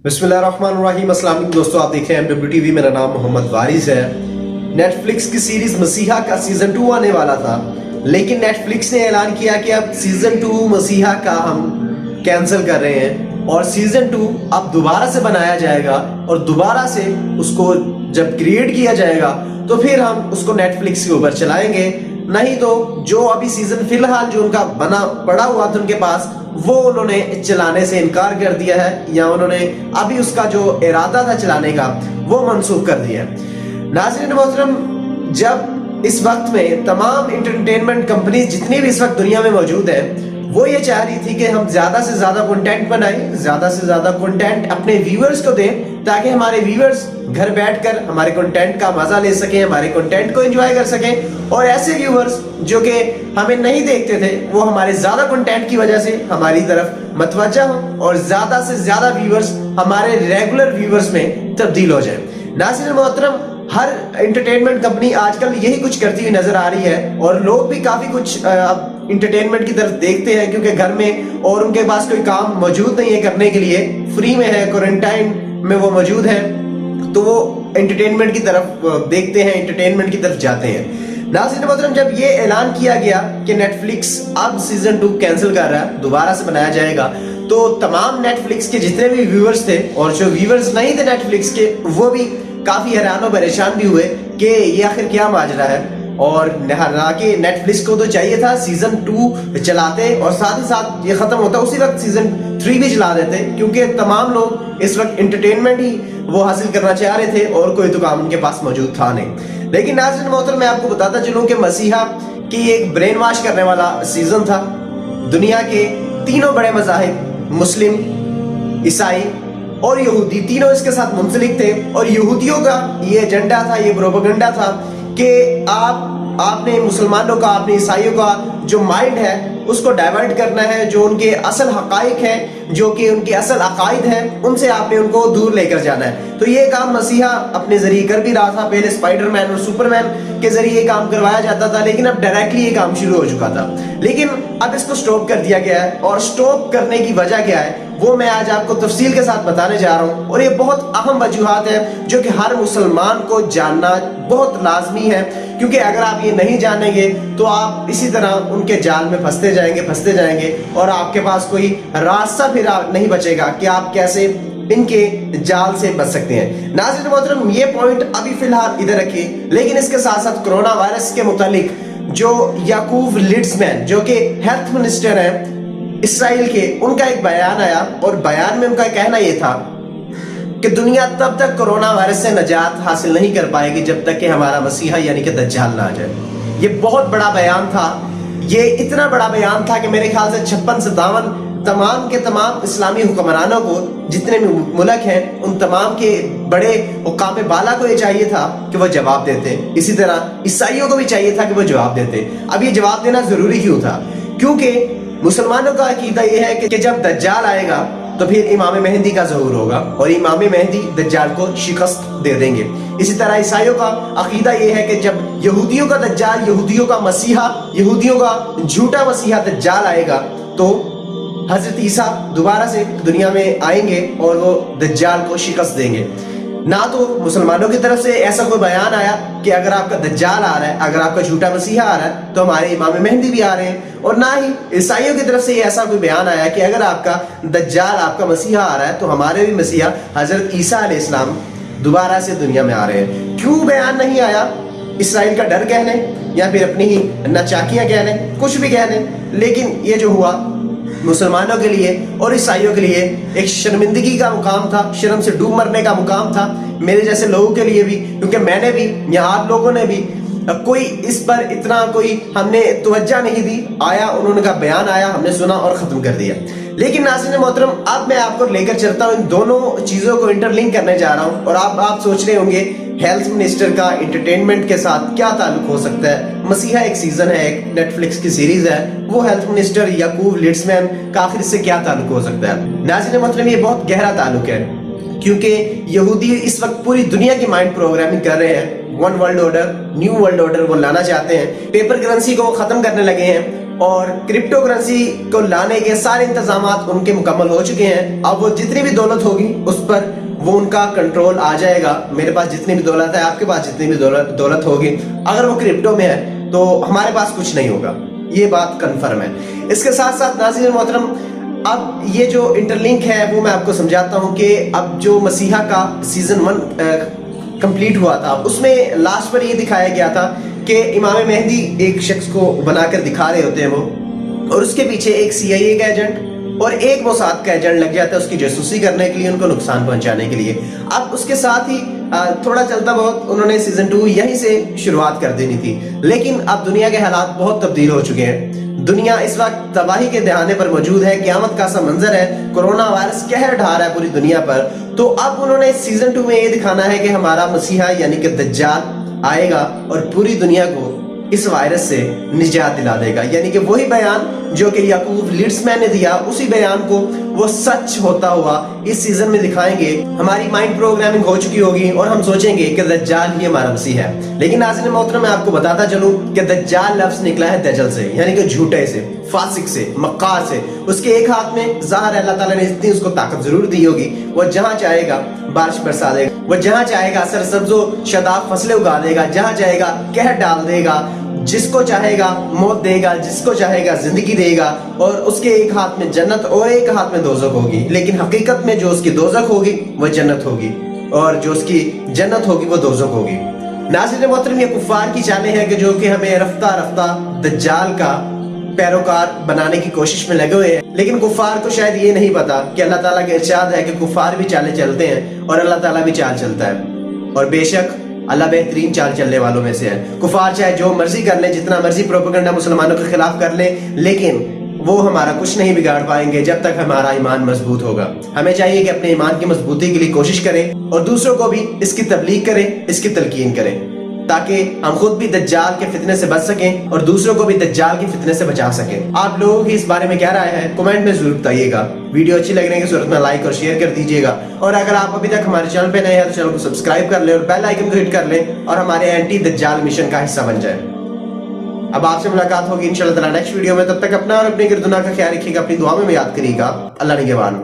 बिस्मिल्लाहिर्रहमानिर्रहीम। अस्सलाम वालेकुम दोस्तों, आप देख रहे हैं MWTV। मेरा नाम मोहम्मद वारिस है। नेटफ्लिक्स की सीरीज मसीहा का सीजन 2 आने वाला था, लेकिन नेटफ्लिक्स ने ऐलान किया कि अब सीजन 2 मसीहा का हम कैंसिल कर रहे हैं और सीजन 2 अब दोबारा से बनाया जाएगा और दोबारा से उसको जब क्रिएट किया जाएगा तो फिर हम उसको नेटफ्लिक्स के ऊपर चलाएंगे। नहीं तो जो अभी सीजन फिलहाल जो उनका बना पड़ा हुआ था उनके पास, वो उन्होंने चलाने से इनकार कर दिया है या उन्होंने अभी उसका जो इरादा था चलाने का वो मनसूख कर दिया है। नाज़रीन मोहतरम, जब इस वक्त में तमाम एंटरटेनमेंट कंपनी जितनी भी इस वक्त दुनिया में मौजूद है, वो ये चाह रही थी कि हम ज्यादा से ज्यादा कंटेंट बनाएं, ज्यादा से ज्यादा कंटेंट अपने व्यूअर्स को दें, ताकि हमारे व्यूअर्स घर बैठकर हमारे कंटेंट का मजा ले सकें, हमारे कंटेंट को एंजॉय कर सकें। और ऐसे व्यूअर्स जो कि हमें नहीं देखते थे, वो हमारे ज्यादा कंटेंट की वजह से हमारी तरफ मतवज्जा हो और ज्यादा से ज्यादा व्यूअर्स हमारे रेगुलर व्यूअर्स में तब्दील हो जाए। नाज़रीन मोहतरम, हर एंटरटेनमेंट कंपनी आजकल यही कुछ करती हुई नजर आ रही है और लोग भी काफी कुछ अब एंटरटेनमेंट की तरफ देखते हैं, क्योंकि घर में और उनके पास कोई काम मौजूद नहीं है करने के लिए, फ्री में है, क्वारंटाइन में वो मौजूद है, तो वो एंटरटेनमेंट की तरफ देखते हैं, एंटरटेनमेंट की तरफ जाते हैं। नाज़रीन मोहतरम, जब ये ऐलान किया गया कि नेटफ्लिक्स अब सीजन 2 कैंसिल कर रहा है, दोबारा से बनाया जाएगा, तो तमाम नेटफ्लिक्स के जितने भी व्यूअर्स थे और जो व्यूअर्स नहीं थे नेटफ्लिक्स के, वो भी काफी हैरान और परेशान भी हुए कि ये आखिर क्या माजरा है। और हालांकि नेटफ्लिक्स को तो चाहिए था सीजन 2 चलाते और साथ ही साथ ये खत्म होता उसी वक्त सीजन 3 भी चला देते, क्योंकि तमाम लोग इस वक्त एंटरटेनमेंट ही वो हासिल करना चाह रहे थे और कोई तो काम उनके पास मौजूद था नहीं। लेकिन नाज़रीन मोहतरम, मैं आपको बताता चलूं कि मसीहा की एक ब्रेन वॉश करने वाला सीजन था। दुनिया के तीनों बड़े मज़ाहिब, मुस्लिम, ईसाई और यहूदी, तीनों इसके साथ मुंसलिक थे और यहूदियों का ये एजेंडा था, ये प्रोपेगेंडा था कि आपने मुसलमानों का, आपने ईसाइयों का जो माइंड है उसको डाइवर्ट करना है, जो उनके असल हकाइक है, जो कि उनके असल अकायद है, उनसे आपने उनको दूर लेकर जाना है। तो ये काम मसीहा अपने जरिए कर भी रहा था। पहले स्पाइडरमैन और सुपरमैन के जरिए ये काम करवाया जाता था, लेकिन अब डायरेक्टली ये काम शुरू हो चुका था। लेकिन अब इसको स्टॉप कर दिया गया है और स्टॉप करने की वजह क्या है वो मैं आज आपको तफसील के साथ बताने जा रहा हूँ। और ये बहुत अहम वजूहात है जो कि हर मुसलमान को जानना बहुत लाजमी है, क्योंकि अगर आप ये नहीं जानेंगे तो आप इसी तरह उनके जाल में फंसते जाएंगे और आपके पास कोई रास्ता फिर नहीं बचेगा कि आप कैसे इनके जाल से बच सकते हैं। नाज़रीन मोहतरम, ये पॉइंट अभी फिलहाल इधर रखिए, लेकिन इसके साथ साथ कोरोना वायरस के मुतालिक जो याकूब लिड्समैन, जो कि हेल्थ मिनिस्टर हैं इसराइल के, उनका एक बयान आया और बयान में उनका कहना यह था कि दुनिया तब तक कोरोना वायरस से नजात हासिल नहीं कर पाएगी जब तक कि हमारा मसीहा यानी कि दज्जाल ना आ जाए। ये बहुत बड़ा बयान था। ये इतना बड़ा बयान था कि मेरे ख्याल से 56-57 तमाम के तमाम इस्लामी हुक्मरानों को, जितने भी मुल्क हैं, उन तमाम के बड़े हुक्काम बाला को ये चाहिए था कि वो जवाब देते। इसी तरह ईसाइयों को भी चाहिए था कि वो जवाब देते। अब ये जवाब देना जरूरी क्यों था? क्योंकि मुसलमानों का अकीदा ये है कि जब दज्जाल आएगा तो फिर इमाम मेहंदी का ज़हूर होगा और इमाम मेहंदी दज्जाल को शिकस्त दे देंगे। इसी तरह ईसाइयों का अकीदा ये है कि जब यहूदियों का दज्जाल, यहूदियों का मसीहा, यहूदियों का झूठा मसीहा दज्जाल आएगा तो हजरत ईसा दोबारा से दुनिया में आएंगे और वो दज्जाल को शिकस्त देंगे। ना तो मुसलमानों की तरफ से ऐसा कोई बयान आया कि अगर आपका दज्जाल आ रहा है, अगर आपका झूठा मसीहा आ रहा है तो हमारे इमाम मेहंदी भी आ रहे हैं, और ना ही ईसाइयों की तरफ से ऐसा कोई बयान आया कि अगर आपका दज्जाल, आपका मसीहा आ रहा है तो हमारे भी मसीहा हजरत ईसा अलैहिस्सलाम दोबारा से दुनिया में आ रहे हैं। क्यों बयान नहीं आया? इसराइल का डर कह लें या फिर अपनी ही नाचाकियां कह लें, कुछ भी कह लें, लेकिन ये जो हुआ मुसलमानों के लिए और ईसाइयों के लिए एक शर्मिंदगी का मुकाम था, शर्म से डूब मरने का मुकाम था, मेरे जैसे लोगों के लिए भी, क्योंकि मैंने भी या आप लोगों ने भी कोई इस पर इतना कोई हमने तवज्जो नहीं दी। आया, उन्होंने का बयान आया, हमने सुना और खत्म कर दिया। लेकिन नाज़रीन मोहतरम, अब मैं आपको लेकर चलता हूँ, इन दोनों चीजों को इंटरलिंक करने जा रहा हूँ। और आप सोच रहे होंगे हेल्थ मिनिस्टर का एंटरटेनमेंट के साथ क्या ताल्लुक हो सकता है? मसीहा एक सीजन है, एक नेटफ्लिक्स की सीरीज है, वो हेल्थ मिनिस्टर याकूब लिड्समैन का आखिर से क्या ताल्लुक हो सकता है? नाज़रीन मोहतरम, ये बहुत गहरा ताल्लुक है, क्योंकि यहूदी इस वक्त पूरी दुनिया की माइंड प्रोग्रामिंग कर रहे हैं। One world order, new world order वो लाना चाहते हैं। पेपर करेंसी को खत्म करने लगे हैं اور کرپٹو کرنسی کو لانے کے سارے انتظامات ان کے مکمل ہو چکے ہیں. اب وہ جتنی بھی دولت ہوگی اس پر وہ ان کا کنٹرول آ جائے گا. میرے پاس جتنی بھی دولت ہے, آپ کے پاس جتنی بھی دولت ہوگی, اگر وہ کرپٹو میں ہے تو ہمارے پاس کچھ نہیں ہوگا. یہ بات کنفرم ہے. اس کے ساتھ ساتھ ناظرین محترم, اب یہ جو انٹرلنک ہے وہ میں آپ کو سمجھاتا ہوں کہ اب جو مسیحا کا سیزن 1 کمپلیٹ ہوا تھا, اس میں لاسٹ پر یہ دکھایا گیا تھا کہ امام مہدی ایک شخص کو بنا کر دکھا رہے ہوتے ہیں وہ, اور اس کے پیچھے ایک CIA کا ایجنٹ اور ایک موساد کا ایجنٹ لگ جاتا ہے اس کی جاسوسی کرنے کے لیے, ان کو نقصان پہنچانے کے لیے. اب اس کے ساتھ ہی تھوڑا چلتا بہت انہوں نے سیزن 2 یہیں سے شروعات کر دینی تھی, لیکن اب دنیا کے حالات بہت تبدیل ہو چکے ہیں. دنیا اس وقت تباہی کے دہانے پر موجود ہے, قیامت کا سا منظر ہے, کورونا وائرس قہر ڈھا رہا ہے پوری دنیا پر. تو اب انہوں نے سیزن 2 میں یہ دکھانا ہے کہ ہمارا مسیحا یعنی کہ دجال آئے گا اور پوری دنیا کو اس وائرس سے نجات دلا دے گا. یعنی کہ وہی بیان جو کہ یعقوب لیڈسمین نے دیا, اسی بیان کو وہ سچ ہوتا ہوا اس سیزن میں دکھائیں گے. ہماری مائنڈ پروگرامنگ ہو چکی ہوگی اور ہم سوچیں گے کہ دجال ہی ہمارا مسیح ہے. لیکن ناظرین محترم, میں آپ کو بتاتا چلوں کہ دجال لفظ نکلا ہے دجل سے, یعنی کہ جھوٹے سے, فاسق سے, مکار سے. اس کے ایک ہاتھ میں ظاہر ہے اللہ تعالیٰ نے اتنی اس کو طاقت ضرور دی ہوگی, وہ جہاں چاہے گا بارش برسا دے گا, وہ جہاں چاہے گا سرسبز و شاداب فصلیں اگا دے گا, جہاں چاہے گا قہر ڈال دے گا, جس کو چاہے گا موت دے گا, جس کو چاہے گا زندگی دے گا. اور اس کے ایک ہاتھ میں جنت اور ایک ہاتھ میں دوزخ ہوگی. لیکن حقیقت میں جو اس کی دوزخ ہوگی وہ جنت ہوگی, اور جو اس کی جنت ہوگی وہ دوزخ ہوگی. ناظرین محترم, یہ کفار کی چالیں ہیں کہ جو کہ ہمیں رفتہ رفتہ دجال کا پیروکار بنانے کی کوشش میں لگے ہوئے ہیں. لیکن کفار کو شاید یہ نہیں پتا کہ اللہ تعالیٰ کا ارشاد ہے کہ کفار بھی چالیں چلتے ہیں اور اللہ تعالیٰ بھی چال چلتا ہے. اور بے شک اللہ بہترین چال چلنے والوں میں سے ہے. کفار چاہے جو مرضی کر لیں, جتنا مرضی پروپیگنڈا مسلمانوں کے خلاف کر لیں, لیکن وہ ہمارا کچھ نہیں بگاڑ پائیں گے جب تک ہمارا ایمان مضبوط ہوگا. ہمیں چاہیے کہ اپنے ایمان کی مضبوطی کے لیے کوشش کریں اور دوسروں کو بھی اس کی تبلیغ کریں, اس کی تلقین کریں, تاکہ ہم خود بھی دجال کے فتنے سے بچ سکیں اور دوسروں کو بھی دجال کے فتنے سے بچا سکیں. آپ لوگوں کی اس بارے میں کیا رائے ہے کمنٹ میں ضرور بتائیے گا. ویڈیو اچھی لگنے کی صورت میں لائک اور شیئر کر دیجیے گا, اور اگر آپ ابھی تک ہمارے چینل پہ نئے ہیں تو چینل کو سبسکرائب کر لیں اور بیل آئیکن کو ہٹ کر لیں اور ہمارے اینٹی دجال مشن کا حصہ بن جائیں. اب آپ سے ملاقات ہوگی انشاءاللہ تعالی نیکسٹ ویڈیو میں. تب تک اپنا اور اپنے گردنا کا خیال رکھیے گا, اپنی دعا میں یاد کریے گا. اللہ نگہبان.